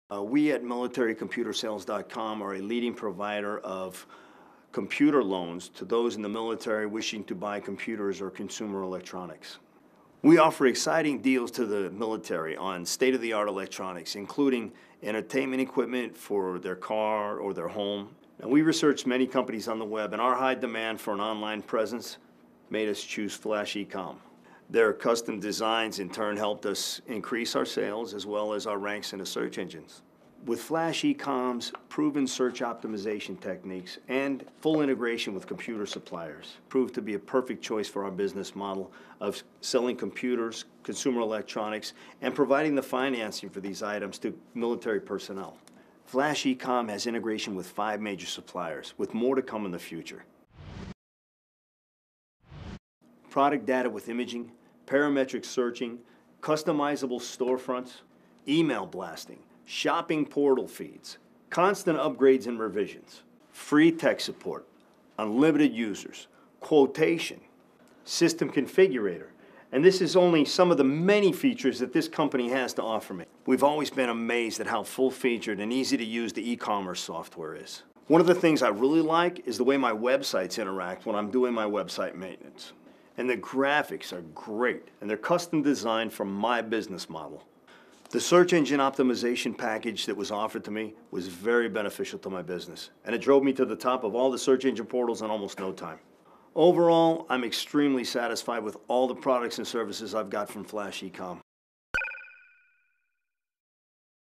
We at militarycomputersales.com are a leading provider of computer loans to those in the military wishing to buy computers or consumer electronics. We offer exciting deals to the military on state-of-the-art electronics, including entertainment equipment for their car or their home. Now, we researched many companies on the web, and our high demand for an online presence made us choose FlashEcom. Their custom designs in turn helped us increase our sales as well as our ranks in the search engines. With FlashEcom's proven search optimization techniques and full integration with computer suppliers, proved to be a perfect choice for our business model of selling computers, consumer electronics, and providing the financing for these items to military personnel. FlashEcom has integration with 5 major suppliers, with more to come in the future. Product data with imaging, parametric searching, customizable storefronts, email blasting, shopping portal feeds, constant upgrades and revisions, free tech support, unlimited users, quotation, system configurator, and this is only some of the many features that this company has to offer me. We've always been amazed at how full-featured and easy to use the e-commerce software is. One of the things I really like is the way my websites interact when I'm doing my website maintenance. And the graphics are great, and they're custom designed for my business model. The search engine optimization package that was offered to me was very beneficial to my business, and it drove me to the top of all the search engine portals in almost no time. Overall, I'm extremely satisfied with all the products and services I've got from FlashEcom.